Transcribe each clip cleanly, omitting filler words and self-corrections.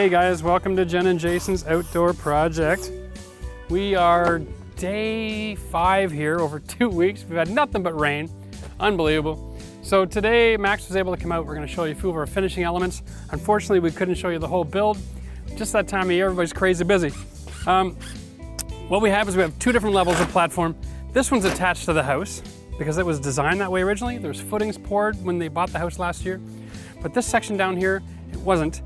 Hey guys, welcome to Jen and Jason's outdoor project. We are day 5 here over 2 weeks. We've had nothing but rain, unbelievable. So today Max was able to come out. We're going to show you a few of our finishing elements. Unfortunately, we couldn't show you the whole build. Just that time of year, everybody's crazy busy. What we have is we have 2 different levels of platform. This one's attached to the house because it was designed that way originally. There's footings poured when they bought the house last year. But this section down here, it wasn't.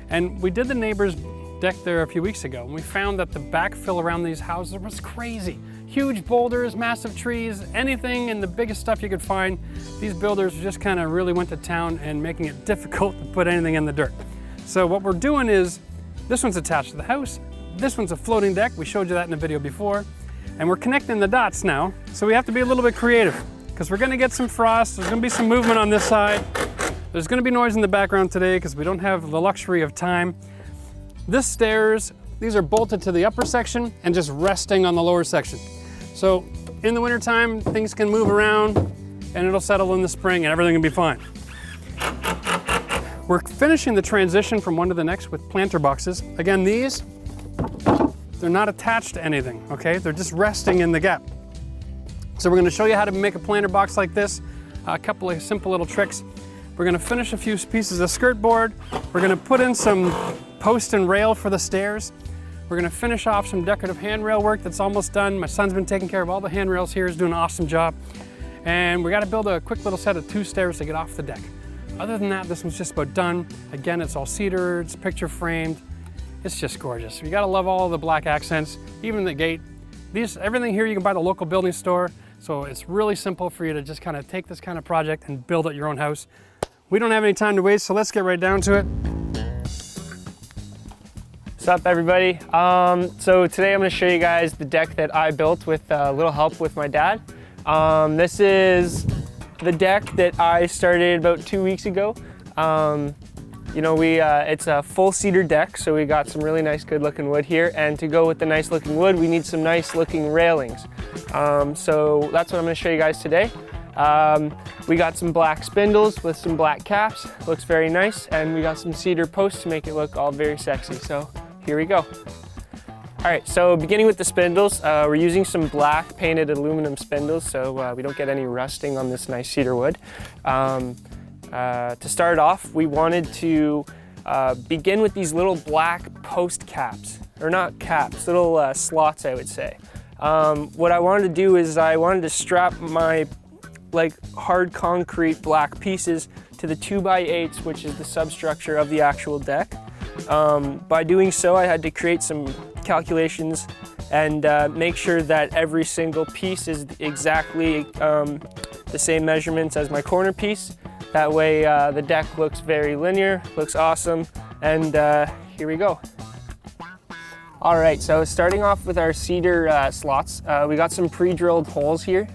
And we did the neighbor's deck there a few weeks ago, and we found that the backfill around these houses was crazy. Huge boulders, massive trees, anything and the biggest stuff you could find. These builders just kind of really went to town and making it difficult to put anything in the dirt. So what we're doing is, this one's attached to the house, this one's a floating deck, we showed you that in a video before, and we're connecting the dots now, so we have to be a little bit creative, because we're gonna get some frost, there's gonna be some movement on this side, there's gonna be noise in the background today because we don't have the luxury of time. This stairs, these are bolted to the upper section and just resting on the lower section. So in the wintertime, things can move around and it'll settle in the spring and everything will be fine. We're finishing the transition from one to the next with planter boxes. Again, these, they're not attached to anything, okay? They're just resting in the gap. So we're gonna show you how to make a planter box like this, a couple of simple little tricks. We're gonna finish a few pieces of skirt board. We're gonna put in some post and rail for the stairs. We're gonna finish off some decorative handrail work that's almost done. My son's been taking care of all the handrails here, he's doing an awesome job. And we gotta build a quick little set of 2 stairs to get off the deck. Other than that, this one's just about done. Again, it's all cedar, it's picture framed. It's just gorgeous. You gotta love all the black accents, even the gate. Everything here you can buy at the local building store. So it's really simple for you to just kind of take this kind of project and build at your own house. We don't have any time to waste, so let's get right down to it. What's up, everybody? So today I'm going to show you guys the deck that I built with a little help with my dad. This is the deck that I started about 2 weeks ago. It's a full cedar deck, so we got some really nice good looking wood here, and to go with the nice looking wood we need some nice looking railings. So that's what I'm going to show you guys today. We got some black spindles with some black caps, looks very nice, and we got some cedar posts to make it look all very sexy. So here we go. All right, so beginning with the spindles, we're using some black painted aluminum spindles so we don't get any rusting on this nice cedar wood. To start off, we wanted to begin with these little black post caps, or not caps, little slots, I would say. What I wanted to do is I wanted to strap my hard concrete black pieces to the 2x8s, which is the substructure of the actual deck. By doing so, I had to create some calculations and make sure that every single piece is exactly the same measurements as my corner piece. That way the deck looks very linear, looks awesome, and here we go. All right, so starting off with our cedar slots, we got some pre-drilled holes here.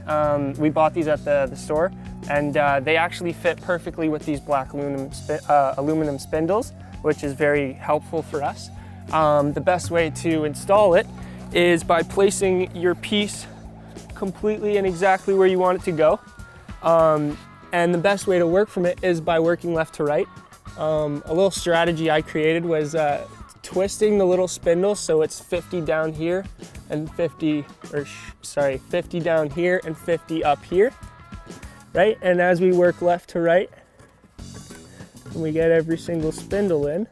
We bought these at the store, and they actually fit perfectly with these black aluminum spindles, which is very helpful for us. The best way to install it is by placing your piece completely and exactly where you want it to go. And the best way to work from it is by working left to right. A little strategy I created was twisting the little spindle so it's 50 down here and 50 down here and 50 up here, right? And as we work left to right, and we get every single spindle in,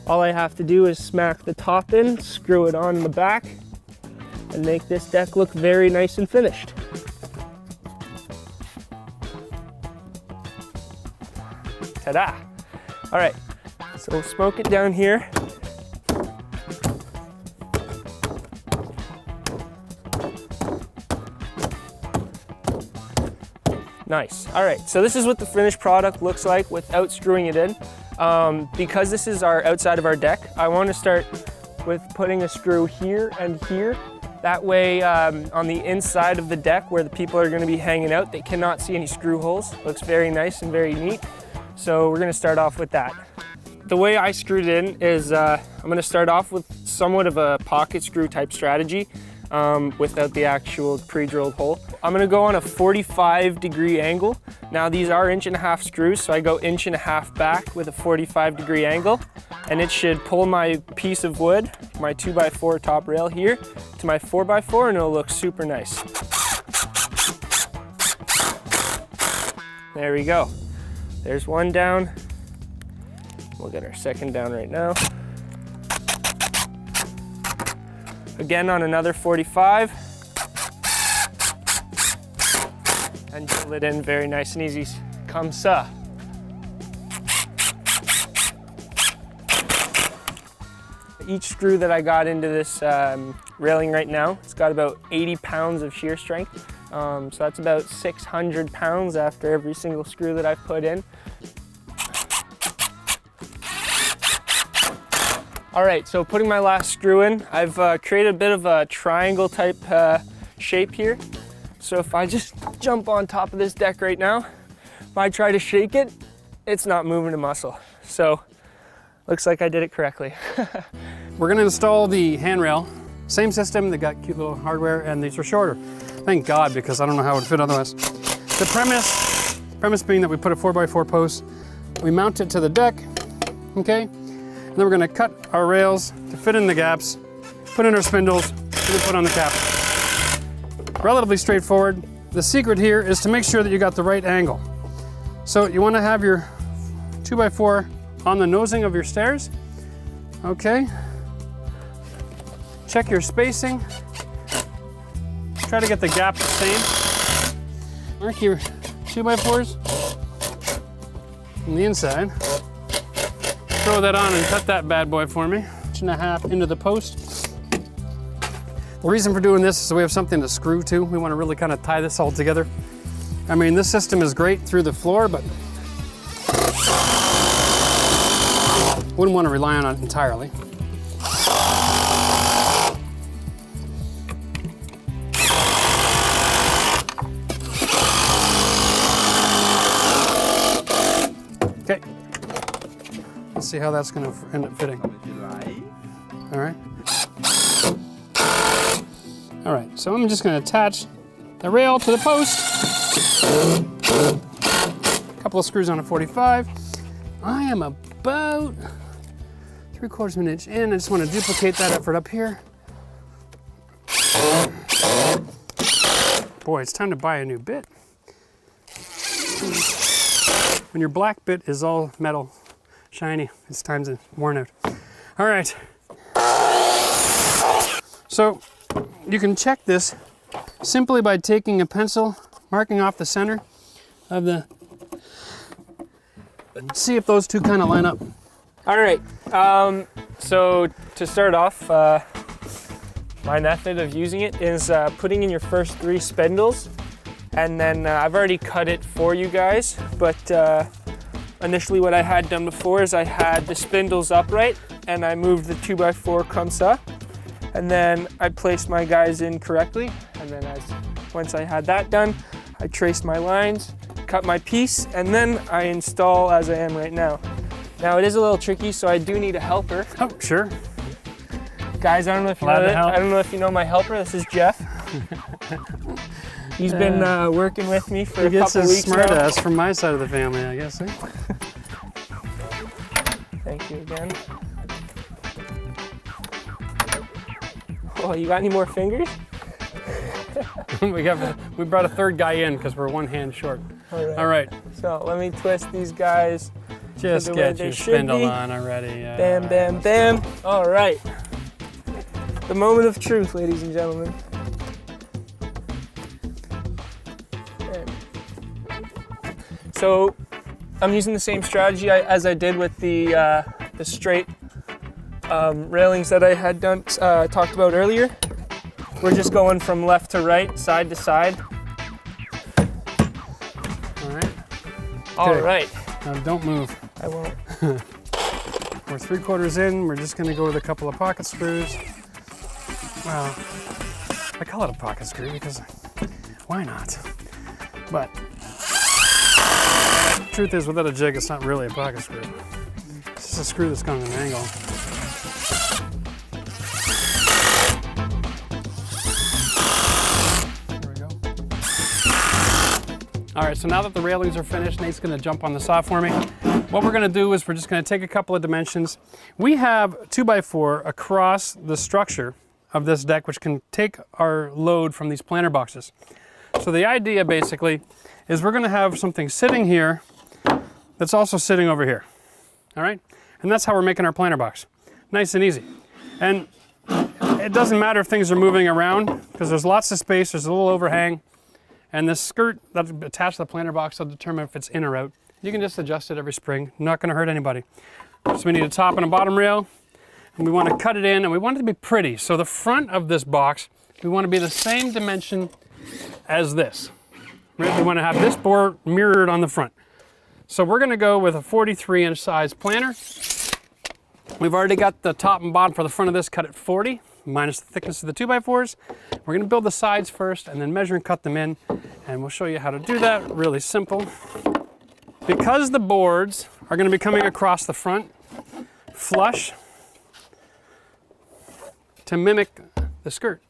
all I have to do is smack the top in, screw it on the back, and make this deck look very nice and finished. Ta-da! All right, so we'll smoke it down here. Nice. All right, so this is what the finished product looks like without screwing it in. Because this is our outside of our deck, I want to start with putting a screw here and here. That way, on the inside of the deck where the people are going to be hanging out, they cannot see any screw holes. Looks very nice and very neat. So we're going to start off with that. The way I screwed it in is I'm going to start off with somewhat of a pocket screw type strategy. without the actual pre-drilled hole. I'm gonna go on a 45-degree angle. Now these are 1.5 inch screws, so I go 1.5 inch back with a 45-degree angle, and it should pull my piece of wood, my 2x4 top rail here, to my 4x4, and it'll look super nice. There we go. There's one down. We'll get our second down right now. Again on another 45. And drill it in very nice and easy. Comme ça. Each screw that I got into this railing right now, it's got about 80 pounds of shear strength. So that's about 600 pounds after every single screw that I've put in. All right, so putting my last screw in, I've created a bit of a triangle type shape here. So if I just jump on top of this deck right now, if I try to shake it, it's not moving a muscle. So looks like I did it correctly. We're gonna install the handrail. Same system, they got cute little hardware, and these are shorter. Thank God, because I don't know how it would fit otherwise. The premise being that we put a 4x4 post, we mount it to the deck, okay? And then we're gonna cut our rails to fit in the gaps, put in our spindles, and then put on the cap. Relatively straightforward. The secret here is to make sure that you got the right angle. So you wanna have your 2x4 on the nosing of your stairs, okay? Check your spacing. Try to get the gap the same. Mark your 2x4s on the inside. Throw that on and cut that bad boy for me. 1.5 inches into the post. The reason for doing this is so we have something to screw to. We want to really kind of tie this all together. I mean, this system is great through the floor, but wouldn't want to rely on it entirely. Okay. Let's see how that's going to end up fitting. All right. All right, so I'm just going to attach the rail to the post. A couple of screws on a 45. I am about 3/4 of an inch in. I just want to duplicate that effort up here. Boy, it's time to buy a new bit. When your black bit is all metal, shiny, it's time to worn out. All right. So you can check this simply by taking a pencil, marking off the center of the, see if those two kind of line up. All right, so to start off, my method of using it is putting in your first 3 spindles, and then I've already cut it for you guys, but initially what I had done before is I had the spindles upright and I moved the 2x4 comme ça, and then I placed my guys in correctly, and then once I had that done, I traced my lines, cut my piece, and then I install as I am right now. Now it is a little tricky, so I do need a helper. Oh, sure. Guys, I don't know if you know it. I don't know if you know my helper. This is Jeff. He's been working with me for a couple weeks now. Smart ass from my side of the family, I guess. Eh? Thank you again. Oh, you got any more fingers? we brought a third guy in because we're 1 hand short. All right. So let me twist these guys. Just get your spindle on already. Bam, bam, bam. All right. The moment of truth, ladies and gentlemen. Okay. So I'm using the same strategy as I did with the straight railings that I had talked about earlier. We're just going from left to right, side to side. All right. All right. Now don't move. I won't. We're 3/4 in. We're just going to go with a couple of pocket screws. Well, I call it a pocket screw because why not? But truth is, without a jig, it's not really a pocket screw. It's just a screw that's going at an angle. All right, so now that the railings are finished, Nate's gonna jump on the saw for me. What we're gonna do is we're just gonna take a couple of dimensions. We have 2x4 across the structure of this deck, which can take our load from these planter boxes. So the idea basically is we're gonna have something sitting here that's also sitting over here, all right? And that's how we're making our planter box. Nice and easy. And it doesn't matter if things are moving around because there's lots of space, there's a little overhang, and the skirt that's attached to the planter box will determine if it's in or out. You can just adjust it every spring, not gonna hurt anybody. So we need a top and a bottom rail, and we wanna cut it in, and we want it to be pretty. So the front of this box, we wanna be the same dimension as this. Right? We wanna have this board mirrored on the front. So we're gonna go with a 43-inch size planter. We've already got the top and bottom for the front of this cut at 40, minus the thickness of the 2x4s. We're gonna build the sides first and then measure and cut them in, and we'll show you how to do that, really simple. Because the boards are gonna be coming across the front, flush, to mimic the skirt.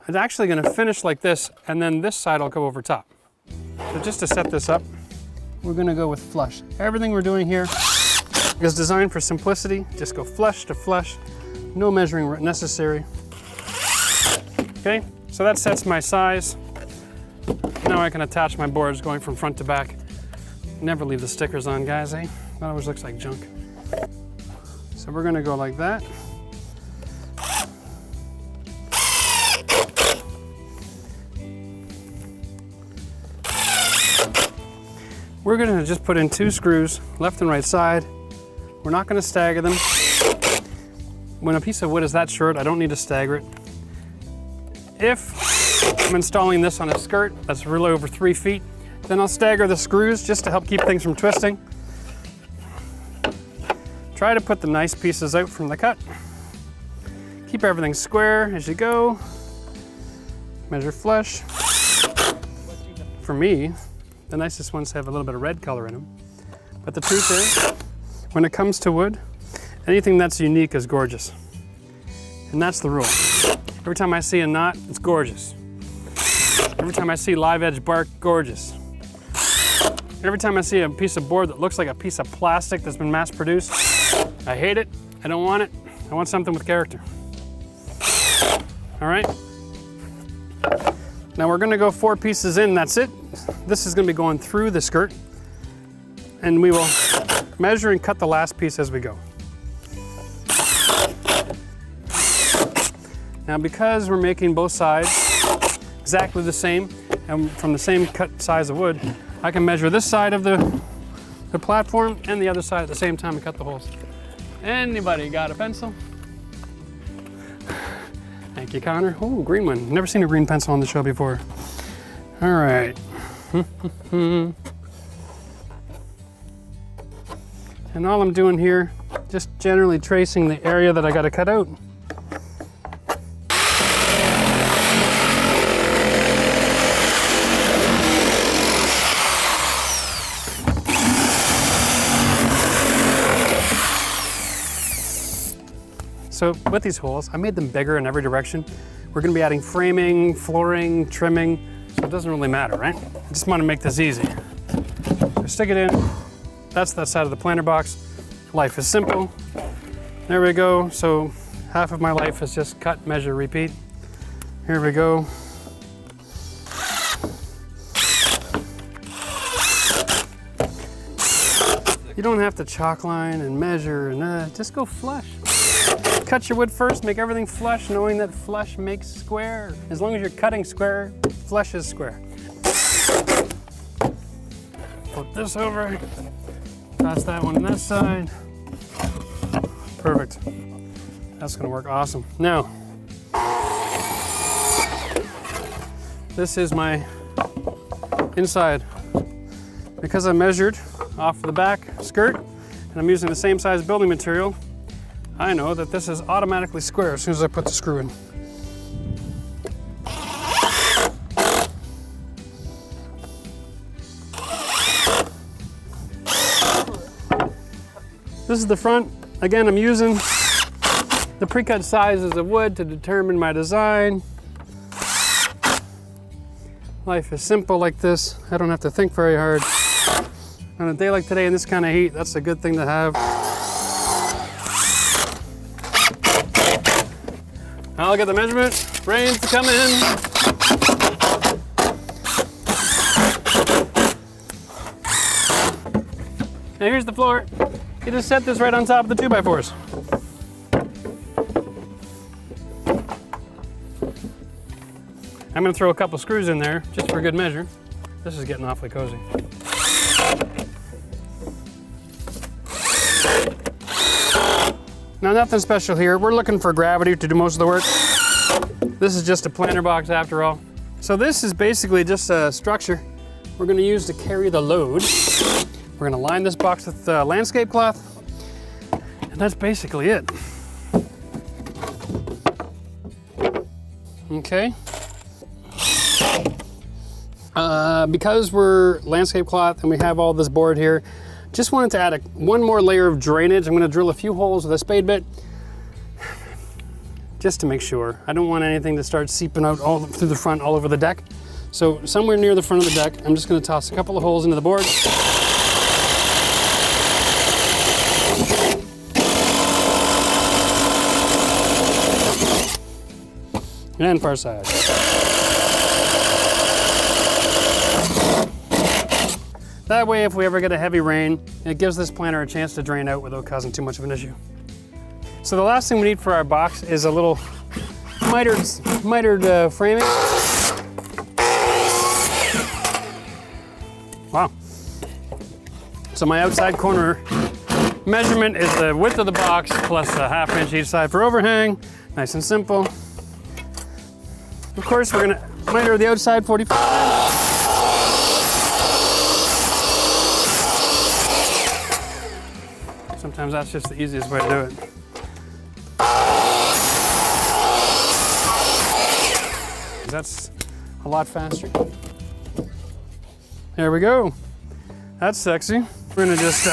It's actually gonna finish like this, and then this side will go over top. So just to set this up, we're gonna go with flush. Everything we're doing here is designed for simplicity. Just go flush to flush, no measuring necessary. Okay, so that sets my size. Now I can attach my boards going from front to back. Never leave the stickers on, guys, eh? That always looks like junk. So we're gonna go like that. We're gonna just put in 2 screws, left and right side. We're not gonna stagger them. When a piece of wood is that short, I don't need to stagger it. If I'm installing this on a skirt that's really over 3 feet, then I'll stagger the screws just to help keep things from twisting. Try to put the nice pieces out from the cut. Keep everything square as you go. Measure flush. For me, the nicest ones have a little bit of red color in them. But the truth is, when it comes to wood, anything that's unique is gorgeous. And that's the rule. Every time I see a knot, it's gorgeous. Every time I see live edge bark, gorgeous. Every time I see a piece of board that looks like a piece of plastic that's been mass produced, I hate it, I don't want it. I want something with character. All right? Now we're gonna go 4 pieces in, that's it. This is gonna be going through the skirt, and we will measure and cut the last piece as we go. Now because we're making both sides exactly the same and from the same cut size of wood, I can measure this side of the platform and the other side at the same time and cut the holes. Anybody got a pencil? Thank you, Connor. Oh, green one. Never seen a green pencil on the show before. All right. And all I'm doing here, just generally tracing the area that I got to cut out. So with these holes, I made them bigger in every direction. We're gonna be adding framing, flooring, trimming, so it doesn't really matter, right? I just wanna make this easy. So stick it in, that's that side of the planter box. Life is simple. There we go, so half of my life is just cut, measure, repeat. Here we go. You don't have to chalk line and measure and just go flush. Cut your wood first, make everything flush, knowing that flush makes square. As long as you're cutting square, flush is square. Flip this over, toss that one on this side. Perfect. That's gonna work awesome. Now, this is my inside. Because I measured off the back skirt, and I'm using the same size building material, I know that this is automatically square as soon as I put the screw in. This is the front. Again, I'm using the pre-cut sizes of wood to determine my design. life is simple like this. I don't have to think very hard. On a day like today in this kind of heat, that's a good thing to have. I'll get the measurement. Rain's coming in. Now here's the floor. You just set this right on top of the 2x4s. I'm gonna throw a couple screws in there just for good measure. This is getting awfully cozy. Now nothing special here. We're looking for gravity to do most of the work. This is just a planter box after all. So this is basically just a structure we're gonna use to carry the load. We're gonna line this box with landscape cloth, and that's basically it. Okay. Because we're landscape cloth and we have all this board here, just wanted to add one more layer of drainage. I'm gonna drill a few holes with a spade bit, just to make sure. I don't want anything to start seeping out all through the front, all over the deck. So somewhere near the front of the deck, I'm just gonna toss a couple of holes into the board. And far side. That way, if we ever get a heavy rain, it gives this planter a chance to drain out without causing too much of an issue. So the last thing we need for our box is a little mitered framing. Wow. So my outside corner measurement is the width of the box plus a 1/2 inch each side for overhang. Nice and simple. Of course, we're gonna miter the outside 45. Sometimes that's just the easiest way to do it. That's a lot faster. There we go. That's sexy. We're gonna just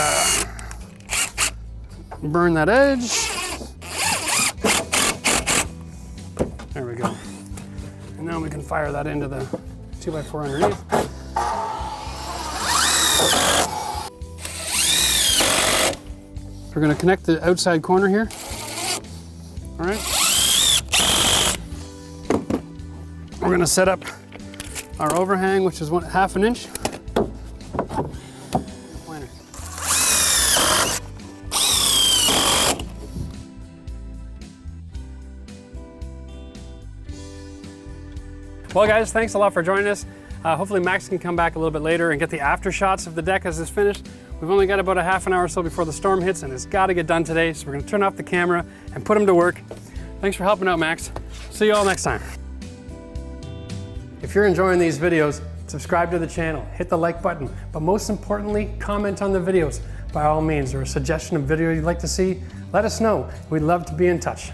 burn that edge. There we go. And now we can fire that into the 2x4 underneath. We're gonna connect the outside corner here. All right. We're gonna set up our overhang, which is 1/2 inch. Well guys, thanks a lot for joining us. Hopefully Max can come back a little bit later and get the after shots of the deck as it's finished. We've only got about a 1/2 hour or so before the storm hits, and it's got to get done today, so we're going to turn off the camera and put him to work. Thanks for helping out, Max. See you all next time. If you're enjoying these videos, subscribe to the channel, hit the like button, but most importantly, comment on the videos. By all means, or a suggestion of video you'd like to see, let us know. We'd love to be in touch.